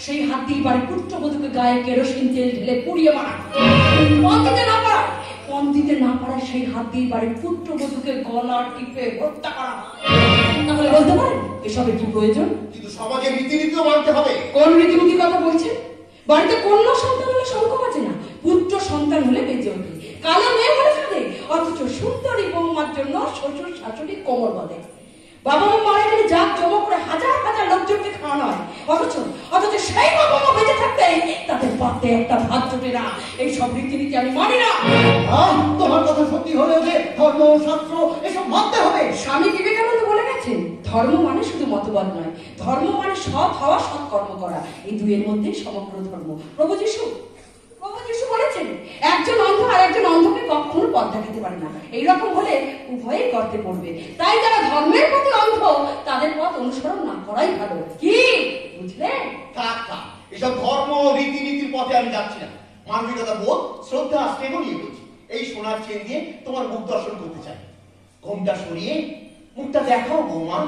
সেই হাত দিয়ে বাড়ি পুত্রবধূকে গায়ে কেরোসিন তেল ঢেলে পুড়িয়ে মারা। কম দিতে না পারায় সেই হাত দিয়ে বাড়ি পুত্রবধূকে গলা টিপে হত্যা করা। তাহলে বলতে পারেন এসবের কি প্রয়োজন? কিন্তু সমাজের রীতিনীতিও মানতে হবে। কোন রীতিনীতি কথা বলছেন? বাড়িতে কন্যা সন্তান হলে শঙ্খ বাজে না, পুত্র সন্তান হলে বেঁচে ওঠে। কালো মেয়ে হলে থাকে, অথচ সুন্দরী বৌমার জন্য শ্বশুর শাশুড়ি কোমর বাঁধে। বাবা মা মারা গেলে যাক জমা করে হাজার হাজার লোকজনকে খাওয়ানো হয়, অথচ সেই বাবা মা বেঁচে থাকতে তাদের পাতে একটা ভাত জোটে না। এইসব রীতিনীতি আমি মানি না। তোমার কথা সত্যি হলেও যে ধর্ম শাস্ত্র এসব মানতে হবে। স্বামী বিবেকানন্দ বলে গেছেন, ধর্ম মানে শুধু মতবাদ নয়, ধর্ম মানে সৎ হওয়া, সৎ কর্ম করা। এই দুইয়ের মধ্যে সমগ্র ধর্ম। প্রভু যিশু বলেছেন, একজন অন্ধ আর একজন অন্ধকে কখনো পথ দেখাতে পারে না। এইরকম হলে উভয়ে গর্তে পড়বে। তাই যারা ধর্মের প্রতি অন্ধ তাদের পথ অনুসরণ না করাই ভালো। কি বুঝলেন? এসব ধর্ম রীতিনীতির পথে আমি যাচ্ছি না। মানবিকতা বোধ, শ্রদ্ধা, স্নেহ নিয়ে বলছি। এই সোনার চেন দিয়ে তোমার মুখ দর্শন করতে চাই। ঘোমটা সরিয়ে মুখটা দেখাও বৌমা।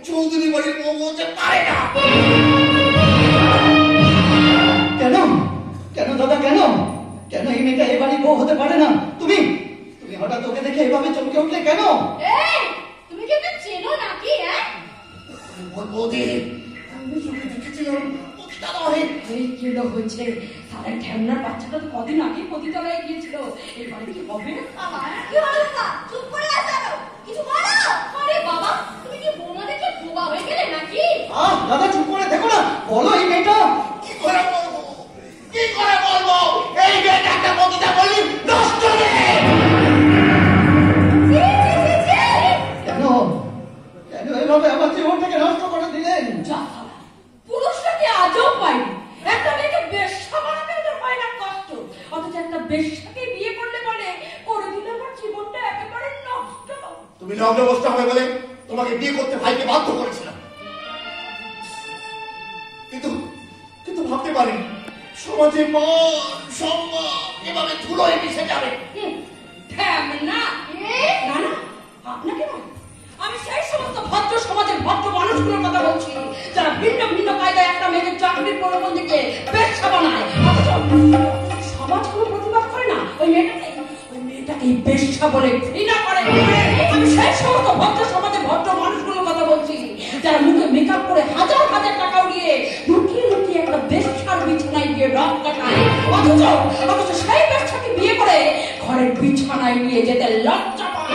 চৌধুরী বাড়ির বউ বলতে পারে না। কেন কেন দাদা, কেন কেন এই মেয়েটা এ বাড়ি বউ হতে পারে না? তুমি হঠাৎ ওকে দেখে এভাবে চমকে উঠলে কেন? তুমি কি ওকে চেনো নাকি? বৌদি, আমি চোখে দেখেছিলাম হয়েছে। তার ঢ্যামনার বাচ্চাটা তো কদিন আগে পতিতালয়ে গিয়েছিল। এবারে কি হবে? চুপ করে আছো, কিছু বলো। আরে বাবা, তুমি কি বোমা দেখে বোবা হয়ে গেলে নাকি? দাদা চুপ করে দেখো না, বলো এই মেয়েটা। কি করে বলবো? এই মেয়েটা একটা পতিতা বলি নষ্ট মেয়ে। কেন এভাবে আমার জীবনটাকে নষ্ট করে দিলেন? পুরুষরা কি আজও পায়নি? একটা মেয়েকে বেশ্যা বানাতে ওদের হয় না কষ্ট, অথচ একটা বেশ্যাকে বিয়ে করলে বলে করে দিলে আমার জীবনটা একেবারে নষ্ট। তুমি লগ্ন অবস্থা হবে বলে তোমাকে বিয়ে করতে ভাইকে বাধ্য করেছিলাম, কিন্তু ভাবতে পারি সমাজে মান সম্মান এভাবে ধুলোয় মিশে যাবে। না আপনাকে নয়, আমি সেই সমস্ত ভদ্র সমাজের ভদ্র মানুষগুলোর কথা বলছি যারা ভিন্ন ভিন্ন কায়দায় একটা মেয়েকে চাকরির প্রলোভন দিকে বেশ্যা বানায়, অথচ সমাজ কোনো প্রতিবাদ করে না। ওই মেয়েটাকে বেশ্যা বলে ঘৃণা করে। আমি সেই সমস্ত ভদ্র সমাজের ভদ্র মানুষগুলোর কথা বলছি যারা মুখে মেকআপ করে হাজার হাজার টাকা উড়িয়ে লুকিয়ে লুকিয়ে একটা বেশ্যার বিছানায় গিয়ে রক কাটায়, অথচ সেই বেশ্যাকে বিয়ে করে ঘরের বিছানায় নিয়ে যেতে লজ্জা পায়।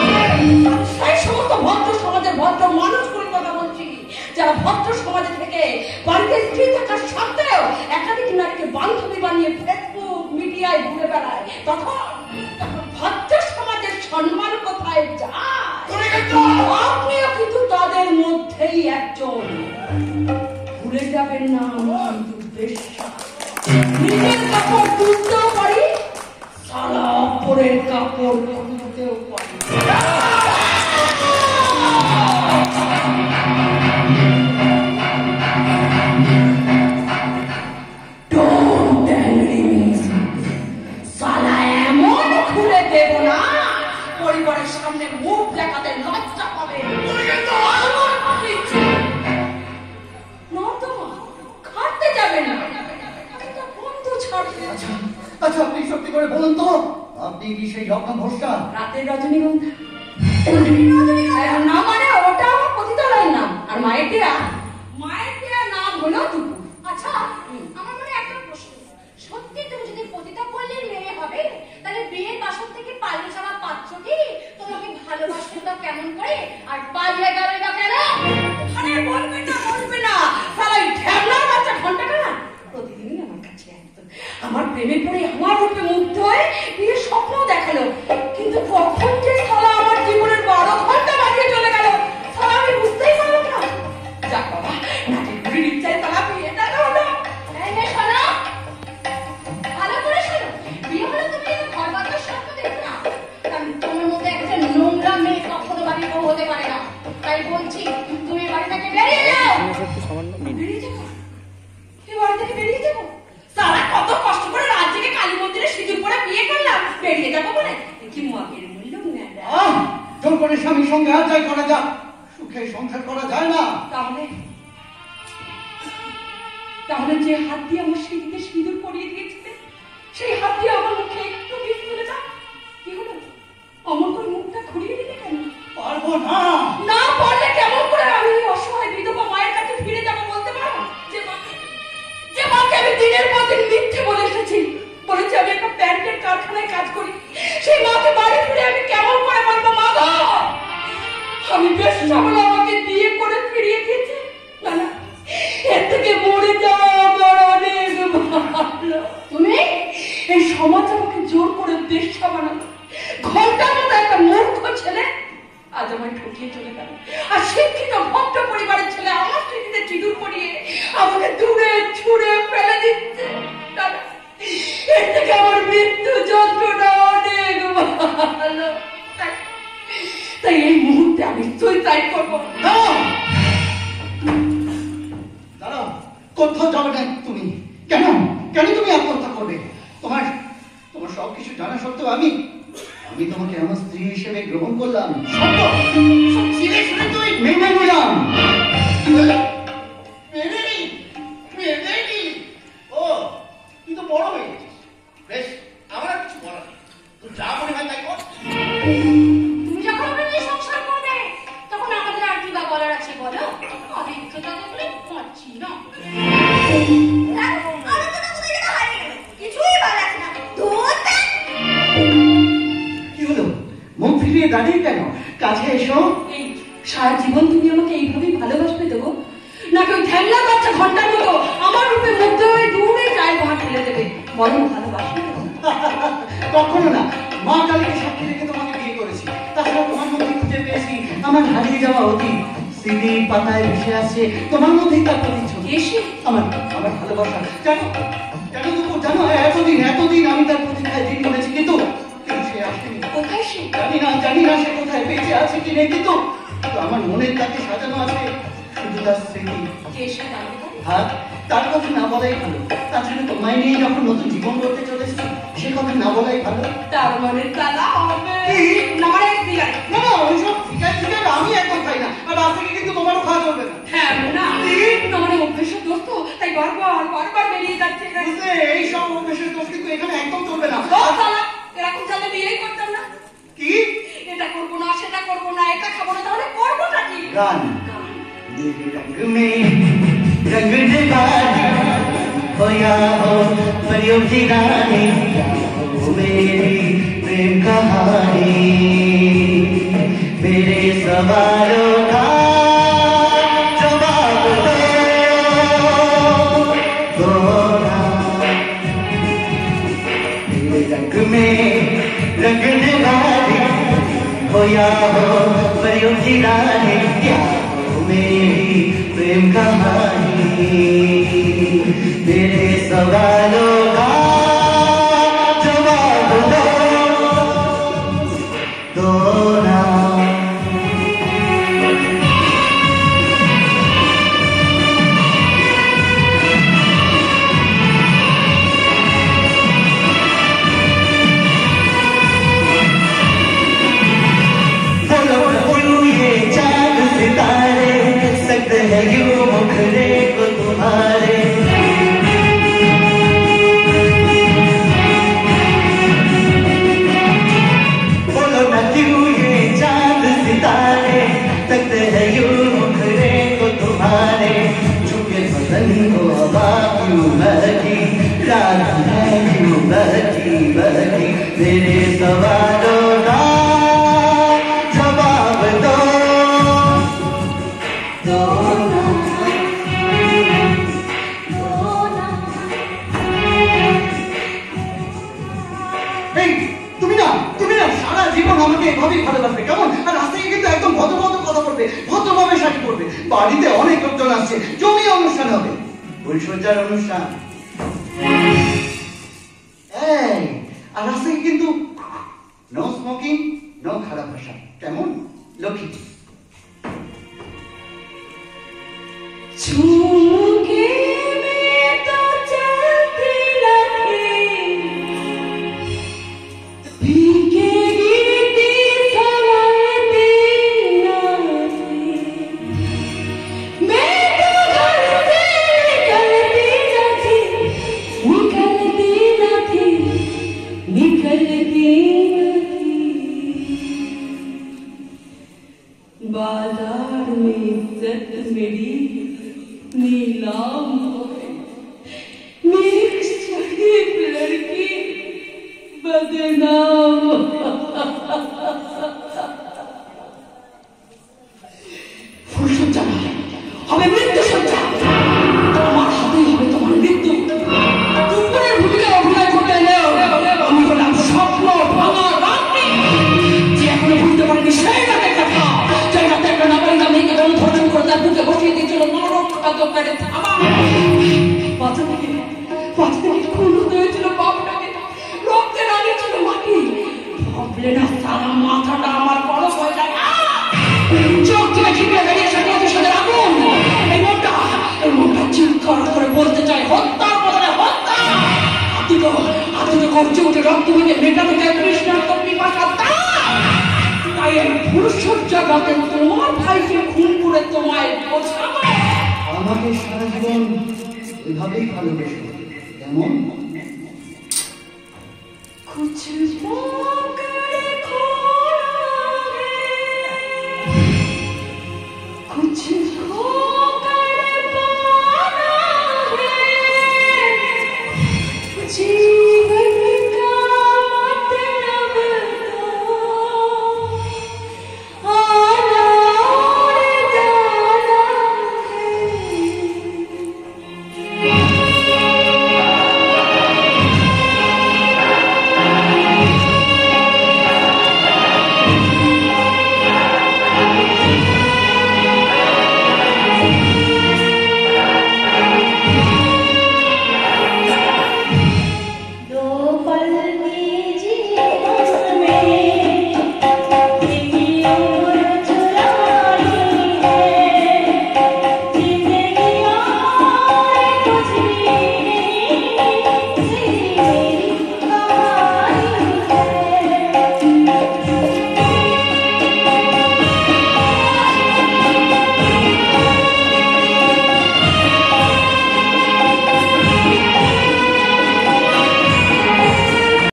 সেই সমস্ত ভদ্র সমাজের ভদ্র মানুষগুলোর কথা বলছি যারা ভদ্র সমাজে থেকে বাড়িতে স্ত্রী থাকার সত্ত্বেও একাধিক নারীকে বান্ধবী বানিয়ে ফেসবুক মিডিয়ায় ঘুরে বেড়ায়। তখন ভদ্র সমাজের সম্মান কোথায় যায়? আপনিও কিন্তু তাদের মধ্যেই একজন। ভুলে যাবেন না, আমি কিন্তু বেশ্যা। নিজের কাপড় তুলতেও পারি, সারা অপরের কাপড় তুলতেও পারি। সালা এমন খুলে দেব না পরিবারের সামনে মুখ দেখাতে লজ্জা পাবে। খাটতে যাবে না, বন্ধু ছাড়বে। আচ্ছা আপনি সত্যি করে বলুন তো, আপনি কি সেই রকম ভরসা? রাতের রজনীগন্ধা না, মানে ওটা আমার পতিতালয়ের নাম। আর মায়ের দেয়া নাম হলো দুপুর। আচ্ছা, আমার মনে একটা প্রশ্ন। সত্যি তুমি যদি পতিতা পল্লীর মেয়ে হবে, তাহলে বিয়ের বাসর থেকে পালিয়ে যাওয়া পাত্রটি তোমাকে ভালোবাসবে না কেমন করে, আর পালিয়ে গেলে না কেন? আরে বলবে না সালাই ঢ্যামনার বাচ্চা ঘন্টাটা না প্রতিদিনই আমার কাছে আসতো। আমার প্রেমে পড়ে আমার রূপে মুগ্ধ হয়ে বিয়ের স্বপ্ন দেখালো, কিন্তু কখন যে সালা আমার জীবনের 12 ঘন্টা বাজিয়ে চলে গেল সালা আমি বুঝতেই পারলাম না। যাক বাবা, নাকি ঘুরি ইচ্ছায় সালা বিয়েটা হলো। শোনো, ভালো করে শোনো, বিয়ে হলে তুমি ঘর বাঁধার স্বপ্ন দেখো না, কারণ তোমার মধ্যে একটা নোংরা মেয়ে কখনো বাড়ির বউ হতে পারে না। তাই বলছি, তুমি বাড়ি থেকে বেরিয়ে সঙ্গে আর যাই করা যাক, সুখে সংসার করা যায় না। তাহলে তাহলে যে হাত দিয়ে আমার সিঁড়িতে সিঁদুর পরিয়ে দিয়েছিলে, সেই হাত দিয়ে আমার মুখে একটু বিষ তুলে দাও। কি হলো? অমন করে মুখটা ঘুরিয়ে দিলে কেন? পারবো না। না পারলে কেমন করে আমি ওই অসহায় বিধবা মায়ের কাছে ফিরে যাবো বলতে পারো? যে মাকে আমি দিনের পর দিন মিথ্যে বলে এসেছি, বলেছি আমি একটা প্যান্টের কারখানায় কাজ করি, সেই মাকে বাড়ি ফিরে আমি কেমন করে বলবো মা গো আমি বেশ বলে আমাকে বিয়ে করে ফিরিয়ে দিয়েছে? না না, এর থেকে মরে যাওয়া আমার অনেক ভালো। তুমি এই সমাজ আমাকে জোর করে বেশ্যা বানালো, ঘন্টার মতো একটা মূর্খ ছেলে আজ আমায় ঠকিয়ে চলে গেল, আর শিক্ষিত ভক্ত পরিবারের ছেলে আমার স্মৃতিতে সিঁদুর পরিয়ে আমাকে দূরে ছুঁড়ে ফেলে দিচ্ছে। দাদা, এর থেকে আমার মৃত্যু যন্ত্রণা অনেক ভালো। তাই এই মুহূর্তে আমি সুইসাইড করবো। দাঁড়াও, কোথাও যাবে না তুমি। কেন কেন তুমি আত্মহত্যা করবে? তোমার তোমার সবকিছু জানা সত্ত্বেও আমি তোমাকে আমার স্ত্রী হিসেবে গ্রহণ করলাম। সব ছিঁড়ে ছুঁড়ে তুই মেনে নিলাম। মেনে নি? ও, তুই তো বড় হয়ে গেছিস। বেশ, আমার আর কিছু বলার নেই, তুই যা মনে হয় তাই কর। তুমি যখন ওকে নিয়ে সংসার করবে, তখন আমাদের আর কি বা বলার আছে বলো? অভিজ্ঞতা দেখলে পাচ্ছি না। কিছুই বলার না। কি হলো? মুখ ফিরিয়ে দাঁড়িয়ে কেন? কাছে এসো। এই সারা জীবন তুমি আমাকে এইভাবেই ভালোবাসবে দেবো, নাকি ওই ধ্যানলা বাচ্চা ঘন্টার মতো আমার রূপে মুগ্ধ হয়ে দূরে গায়ে ভাগ ফেলে দেবে? বরং ভালোবাসবে দেবো। কখনো না। মা কালীকে সাক্ষী রেখে তোমাকে বিয়ে করেছি। তাছাড়া তোমার মধ্যে খুঁজে পেয়েছি আমার হারিয়ে যাওয়া অতীত। স্মৃতির পাতায় ভেসে আছে তোমার মধ্যেই তার প্রতিচ্ছবি। আমার আমার ভালোবাসা। জানো জানো দুপুর, জানো এতদিন আমি তার প্রতীক্ষায় দিন করেছি, কিন্তু সে আসেনি। কোথায় সে? জানি না সে কোথায়, বেঁচে আছে কি নেই, কিন্তু আমার মনের কাছে সাজানো আছে শুধু তার স্মৃতি। কে সে জানতে পারি? আর তার কথা না বলাই ভালো। তাছাড়া তোমায় নিয়ে যখন নতুন জীবন করতে চলেছি, সে কথা না বলাই ভালো। তার মনের তালা হবে না মানে বিলাই। না ওইসব শিকার আমি একদম খাই না, আর আজ থেকে কিন্তু তোমারও খাওয়া চলবে না। হ্যাঁ না, তোমার অভ্যেসের দোষ তো, তাই বারবার বেরিয়ে যাচ্ছে। বুঝলে, এইসব অভ্যেসের দোষ কিন্তু এখানে একদম চলবে না। এরকম চালে বিয়েই করতাম না। কি? এটা করবো না, সেটা করবো না, এটা খাবো না, তাহলে করবোটা কি? গান। तेरे रंग में रंग दीवानी होया हो परियों की रानी, हो मेरी प्रेम कहानी, मेरे सवालों का जवाब दो ना। तेरे रंग में रंग दीवानी होया हो परियों की रानी, मेरी प्रेम कहानी, तेरे सवालों का जवाब दो ना। बोलो ये चांद सितारे सकते हैं यूं मुखड़े को तुम्हारे, बोलो न क्यों ये चांद सितारे सकते हैं यूं मुखड़े को तुम्हारे, झुके बदन को हवा क्यों बहती, रात है क्यों बहती बहती, मेरे सवालों का जवाब दो ना। এই তুমি না সারা জীবন আমাকে এভাবেই ভালোবাসবে, কেমন? আর রাস্তায় কিন্তু একদম ভদ্র কথা বলবে, ভদ্রভাবে শাড়ি পরবে। বাড়িতে অনেক লোকজন আসছে, জমিয়ে অনুষ্ঠান হবে, পরিচর্যার অনুষ্ঠান। এই আর রাস্তায় কিন্তু নো স্মোকিং, নো খারাপ ভাষা, কেমন? লক্ষ্মী। झूके में तो चलती रही, भीगे गिरती सवाती नीलाम है मेरी शरीफ लड़की बदनाम ফুলসজ্জা নয় হবে মৃত্যু সজ্জা আমার হাতেই হবে তোমার মৃত্যু দুপুরের ভূমিকায় অভিনয় করতে এলেও আমি হলাম স্বপ্ন ভাঙা রাত্রি যে এখনো ভুলতে পারিনি সেই রাতে কথা সেই রাতে একটা নাবালিকা মেয়েকে ধর্ষণ করে তার বুকে বসিয়ে দিয়েছিল নরক খাদ্যকারে থামা বাচ্চা থেকে খুন হয়েছিল বাপটাকে রক্তে রাঙিয়েছিল মাটি ভাবলে না সারা মাথাটা আমার গরম হয়ে যায় চোখ থেকে ছিপে বেরিয়ে সাথে সাথে আগুন এই মনটা চিৎকার করে বলতে চায় হত্যার বদলে হত্যা হাতুকে কবচে উঠে রক্ত ভেঙে মেটাতে চায় কৃষ্ণার্থ পিপাসা তাই এই ফুলসজ্জা রাতে তোমার ভাইকে খুন করে তোমায় বোঝাবো আমাকে সারা জীবন এভাবেই ভালোবেসো কেমন कुछ